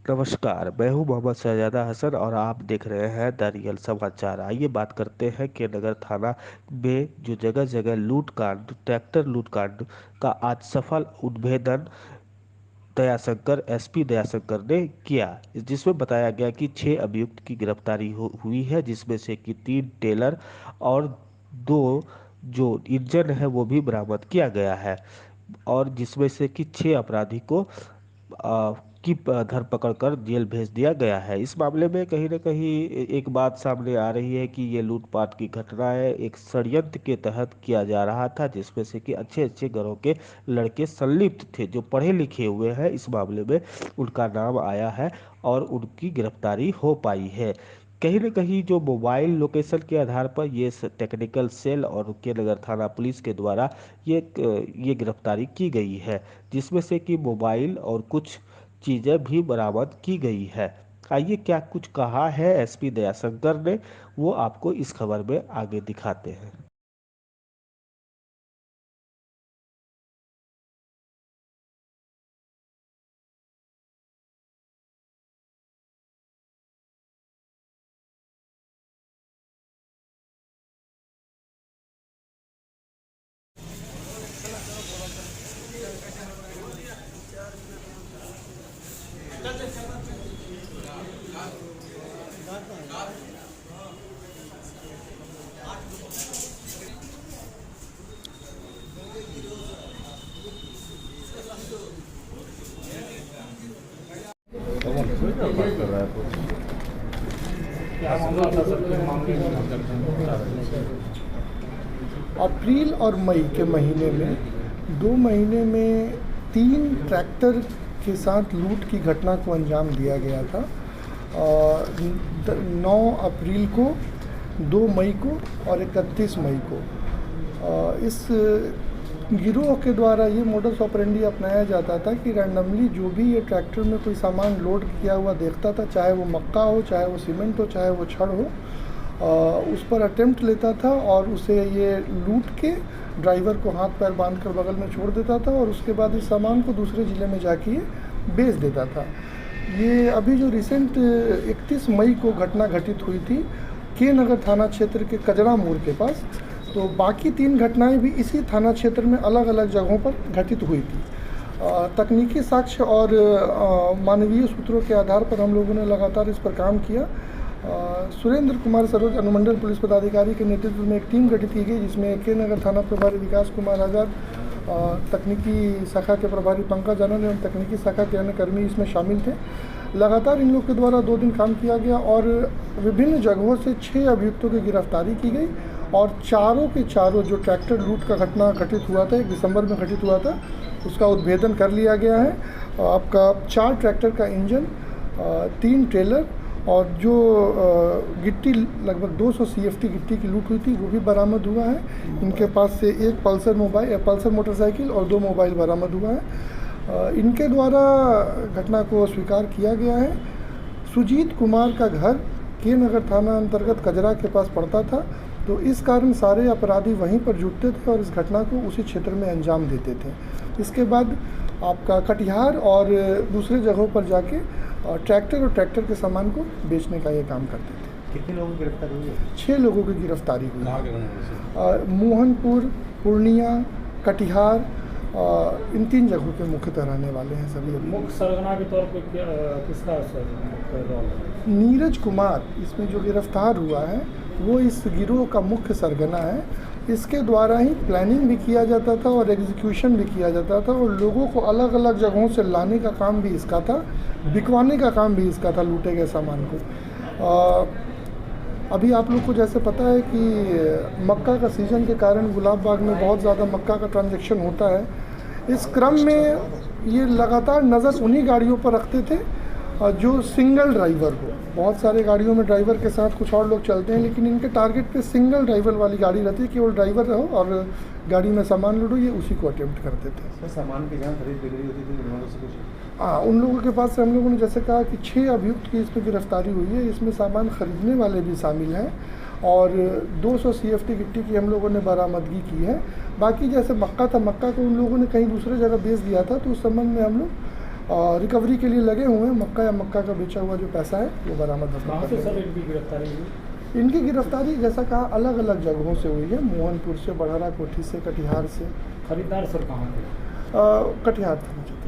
नमस्कार, मैं हूं मोहम्मद शहजादा हसन और आप देख रहे हैं द रियल समाचार। आइए बात करते हैं कि नगर थाना में जो जगह जगह लूट कांड, ट्रैक्टर लूट कांड का आज सफल उद्भेदन दयाशंकर एसपी दयाशंकर ने किया, जिसमें बताया गया कि 6 अभियुक्त की गिरफ्तारी हुई है, जिसमें से कि 3 टेलर और 2 जो इंजन है वो भी बरामद किया गया है। और जिसमें से कि 6 अपराधी को की धरपकड़ कर जेल भेज दिया गया है। इस मामले में कहीं ना कहीं एक बात सामने आ रही है कि ये लूटपाट की घटना है एक षड्यंत्र के तहत किया जा रहा था, जिसमें से कि अच्छे अच्छे घरों के लड़के संलिप्त थे जो पढ़े लिखे हुए हैं। इस मामले में उनका नाम आया है और उनकी गिरफ्तारी हो पाई है। कहीं न कहीं जो मोबाइल लोकेशन के आधार पर ये टेक्निकल सेल और के नगर थाना पुलिस के द्वारा ये गिरफ्तारी की गई है, जिसमें से कि मोबाइल और कुछ चीज़ें भी बरामद की गई है। आइए क्या कुछ कहा है एसपी दयाशंकर ने, वो आपको इस खबर में आगे दिखाते हैं। बात कर रहा है तो क्या मामला था सर? किस मामले में बात करते हैं? अप्रैल और मई के महीने में 2 महीने में 3 ट्रैक्टर के साथ लूट की घटना को अंजाम दिया गया था। 9 अप्रैल को, 2 मई को और 31 मई को। इस गिरोह के द्वारा ये मोडस ऑपरेंडी अपनाया जाता था कि रैंडमली जो भी ये ट्रैक्टर में कोई सामान लोड किया हुआ देखता था, चाहे वो मक्का हो, चाहे वो सीमेंट हो, चाहे वो छड़ हो, उस पर अटेम्प्ट लेता था और उसे ये लूट के ड्राइवर को हाथ पैर बांधकर बगल में छोड़ देता था और उसके बाद इस सामान को दूसरे ज़िले में जाके बेच देता था। ये अभी जो रिसेंट 31 मई को घटना घटित हुई थी के नगर थाना क्षेत्र के कजरा मोड़ के पास, तो बाकी 3 घटनाएं भी इसी थाना क्षेत्र में अलग अलग जगहों पर घटित हुई थी। तकनीकी साक्ष्य और मानवीय सूत्रों के आधार पर हम लोगों ने लगातार इस पर काम किया। सुरेंद्र कुमार सरोज अनुमंडल पुलिस पदाधिकारी के नेतृत्व में एक टीम गठित की गई, जिसमें के नगर थाना प्रभारी विकास कुमार आज़ाद, तकनीकी शाखा के प्रभारी पंकज आनंद एवं तकनीकी शाखा के अन्य कर्मी इसमें शामिल थे। लगातार इन लोग के द्वारा 2 दिन काम किया गया और विभिन्न जगहों से 6 अभियुक्तों की गिरफ्तारी की गई और चारों के चारों जो ट्रैक्टर लूट का घटना घटित हुआ था, 1 दिसंबर में घटित हुआ था, उसका उद्भेदन कर लिया गया है। आपका 4 ट्रैक्टर का इंजन, 3 ट्रेलर और जो गिट्टी लगभग 200 CFT गिट्टी की लूट हुई थी वो भी बरामद हुआ है। इनके पास से एक पल्सर मोटरसाइकिल और 2 मोबाइल बरामद हुआ है। इनके द्वारा घटना को स्वीकार किया गया है। सुजीत कुमार का घर के नगर थाना अंतर्गत कजरा के पास पड़ता था, तो इस कारण सारे अपराधी वहीं पर जुटते थे और इस घटना को उसी क्षेत्र में अंजाम देते थे। इसके बाद आपका कटिहार और दूसरे जगहों पर जाके ट्रैक्टर और ट्रैक्टर के सामान को बेचने का ये काम करते थे। कितने लोगों की गिरफ्तारी हुई है? 6 लोगों की गिरफ्तारी हुई कहाँ के है। रहने वाले? मोहनपुर, पूर्णिया, कटिहार, इन 3 जगहों के मुख्यतः रहने वाले हैं सभी। मुख्य सरगना के तौर पर किसका रोल है? नीरज कुमार इसमें जो गिरफ्तार हुआ है वो इस गिरोह का मुख्य सरगना है। इसके द्वारा ही प्लानिंग भी किया जाता था और एग्जीक्यूशन भी किया जाता था और लोगों को अलग अलग जगहों से लाने का काम भी इसका था, बिकवाने का काम भी इसका था लूटे गए सामान को। अभी आप लोग को जैसे पता है कि मक्का का सीज़न के कारण गुलाब बाग में बहुत ज़्यादा मक्का का ट्रांजैक्शन होता है। इस क्रम में ये लगातार नज़र उन्हीं गाड़ियों पर रखते थे जो सिंगल ड्राइवर हो। बहुत सारे गाड़ियों में ड्राइवर के साथ कुछ और लोग चलते हैं, लेकिन इनके टारगेट पे सिंगल ड्राइवर वाली गाड़ी रहती है, केवल ड्राइवर रहो और गाड़ी में सामान लोडो, ये उसी को अटेम्प्ट करते थे। सामान की जहाँ खरीद बिक्री होती थी उन लोगों से कुछ? हाँ, उन लोगों के पास से हम लोगों ने जैसे कहा कि 6 अभियुक्त की इसमें गिरफ्तारी हुई है। इसमें सामान खरीदने वाले भी शामिल हैं और 200 CFT गिट्टी की हम लोगों ने बरामदगी की है। बाकी जैसे मक्का था, मक्का को उन लोगों ने कहीं दूसरे जगह बेच दिया था, तो उस संबंध में हम लोग और रिकवरी के लिए लगे हुए हैं। मक्का या मक्का का बेचा हुआ जो पैसा है वो बरामद कहाँ कर से लिया। सर इनकी गिरफ्तारी हुई? इनकी गिरफ्तारी जैसा कहा अलग अलग जगहों से हुई है, मोहनपुर से, बड़हरा कोठी से, कटिहार से। खरीदार सर कहाँ थे? कटिहार थाना क्षेत्र।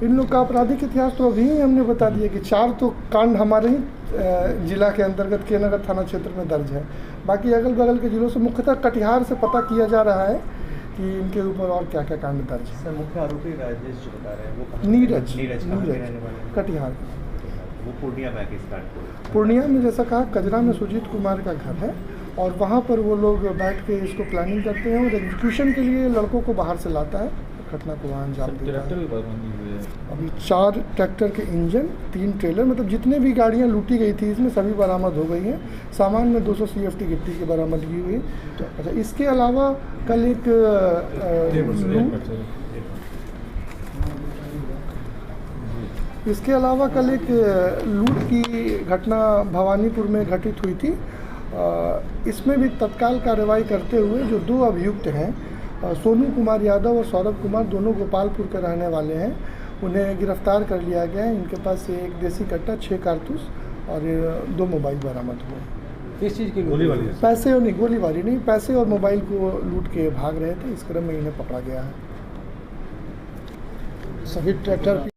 इन लोग का आपराधिक इतिहास तो अभी ही हमने बता दिया कि 4 तो कांड हमारे ही जिला के अंतर्गत के नगर थाना क्षेत्र में दर्ज है। बाकी अगल बगल के जिलों से मुख्यतः कटिहार से पता किया जा रहा है कि इनके ऊपर और क्या क्या कांड दर्ज है। सर मुख्य आरोपी राजेश जो बता रहे हैं वो नीरज कहाँ के रहने वाले हैं? कटिहार। वो पूर्णिया में किस कांड को? पूर्णिया में जैसा कहा कजरा में सुजीत कुमार का घर है और वहाँ पर वो लोग बैठ के इसको प्लानिंग करते हैं और एग्जीक्यूशन के लिए लड़कों को बाहर से लाता है, घटना को वहाँ अंजाम देता ट्रैक्टर है। भी बरामद हुए हैं। अभी 4 ट्रैक्टर के इंजन, 3 ट्रेलर, मतलब जितने भी गाड़ियाँ लूटी गई थी इसमें सभी बरामद हो गई हैं। सामान में 200 CFT गिट्टी की बरामदगी हुई। अच्छा, इसके अलावा कल एक लूट की घटना भवानीपुर में घटित हुई थी। इसमें भी तत्काल कार्रवाई करते हुए जो 2 अभियुक्त हैं, सोनू कुमार यादव और सौरभ कुमार, दोनों गोपालपुर के रहने वाले हैं, उन्हें गिरफ्तार कर लिया गया है। इनके पास से 1 देसी कट्टा, 6 कारतूस और 2 मोबाइल बरामद हुए। किस चीज़ की गोलीबारी? पैसे और नहीं, गोलीबारी नहीं, पैसे और मोबाइल को लूट के भाग रहे थे। इस क्रम में इन्हें पकड़ा गया है। सभी ट्रैक्टर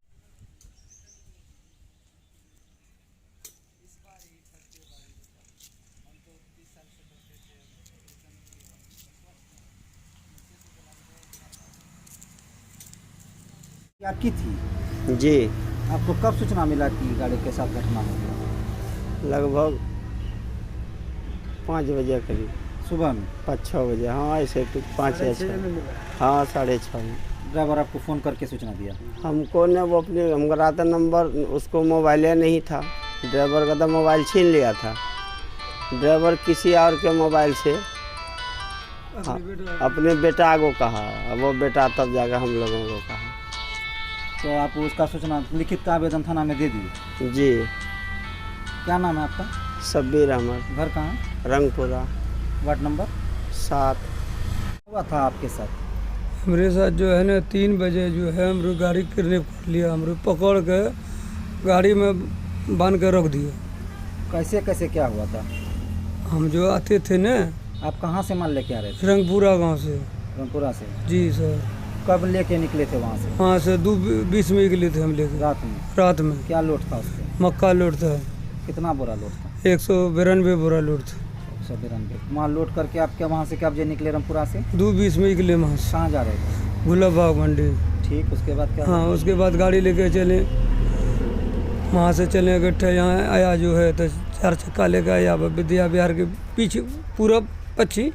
आपकी थी? जी, आपको कब सूचना मिला कि गाड़ी के साथ घटना हो गई? लगभग 5 बजे करीब, सुबह में 5-6 बजे। हाँ, ऐसे कुछ 5 या 6। हाँ, 6:30 में। ड्राइवर आपको फ़ोन करके सूचना दिया? हमको न वो अपने हमको रात नंबर, उसको मोबाइल नहीं था। ड्राइवर का तो मोबाइल छीन लिया था। ड्राइवर किसी और के मोबाइल से अपने बेटा को कहा, वो बेटा तब जाकर हम लोगों को कहा। तो आप उसका सूचना लिखित का आवेदन थाना में दे दिए? जी। क्या नाम है आपका? शब्बीर अहमद। घर कहाँ है? Rangpura, ward number 7। हुआ था आपके साथ? हमारे साथ जो है ना 3 बजे जो है हमरो गाड़ी किडनैप कर लिया। हमरो पकड़ के गाड़ी में बांध के रख दिया। कैसे कैसे क्या हुआ था? हम जो आते थे ना, आप कहाँ से माल लेके आ रहे थे? रंगपुरा गांव से। रंगपुरा से? जी सर। कब लेके निकले थे वहाँ से? वहाँ से 2:20 में निकले थे हम लेके। रात में। क्या लोड था उसके? मक्का लोड था। कितना बोरा लोड था? 192 बोरा लोड था। 192 माल लोड करके आप क्या वहाँ से क्या बजे निकले रंगपुरा से? 2:20 में निकले वहाँ से। कहाँ जा रहे थे? गुलाब बाग मंडी। ठीक, उसके बाद क्या? हाँ, उसके बाद गाड़ी लेके चले, वहाँ से चले गए यहाँ आया जो है तो 4 चक्का लेकर आया विद्या विहार के पीछे पूरा पक्षी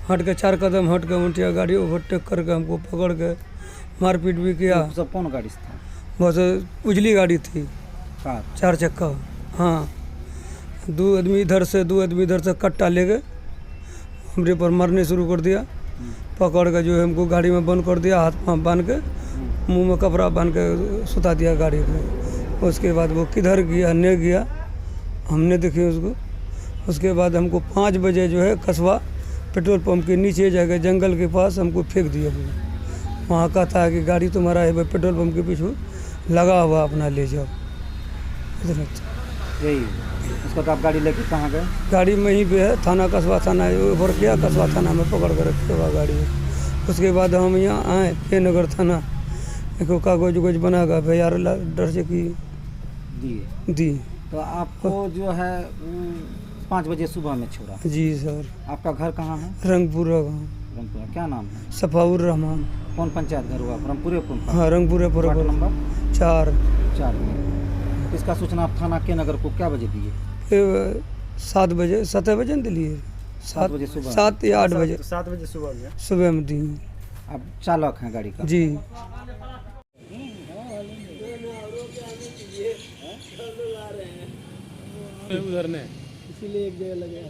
हट के 4 कदम हट के उल्टिया गाड़ी ओवरटेक करके हमको पकड़ के मारपीट भी किया। सब कौन गाड़ी से था? बस उजली गाड़ी थी, कार? 4 चक्का। हाँ, 2 आदमी इधर से 2 आदमी इधर से कट्टा ले गए, हमरे पर मारने शुरू कर दिया। पकड़ के जो है हमको गाड़ी में बंद कर दिया, हाथ पाँव बांध के, मुंह में कपड़ा बांध के सुता दिया गाड़ी में। उसके बाद वो किधर गया नहीं गया हमने देखी उसको। उसके बाद हमको 5 बजे जो है कस्बा पेट्रोल पंप के नीचे जाकर जंगल के पास हमको फेंक दिया। वहाँ कहता है कि गाड़ी तुम्हारा है भाई, पेट्रोल पंप के पीछे लगा हुआ, अपना ले जाओ। यही उसको तो आप गाड़ी लेके कहाँ गए? गाड़ी में ही पे है, थाना कस्बा थाना ओवर किया, कस्बा थाना में पकड़ कर रखे हुआ गाड़ी है। उसके बाद हम यहाँ आए के नगर थाना, एक कागज उगज बना कर भैया डर से की दी। तो आपको जो है 5 बजे सुबह में छोड़ा? जी सर। आपका घर कहाँ है? रंगपुरा गाँव। रंगपुरा। क्या नाम है? सफाउर रहमान। कौन पंचायत घर हुआ? रंगपुरे? हाँ, रंगपुरे वार्ड नंबर 4 में। इसका सूचना आप थाना के नगर को क्या बजे दिए? 7 बजे 7 बजे न दिलिए। 7 बजे सुबह? 7 या 8 बजे। 7 बजे सुबह में दी। आप चालक हैं गाड़ी का? जी। उधर ने इसीलिए एक जगह लगे।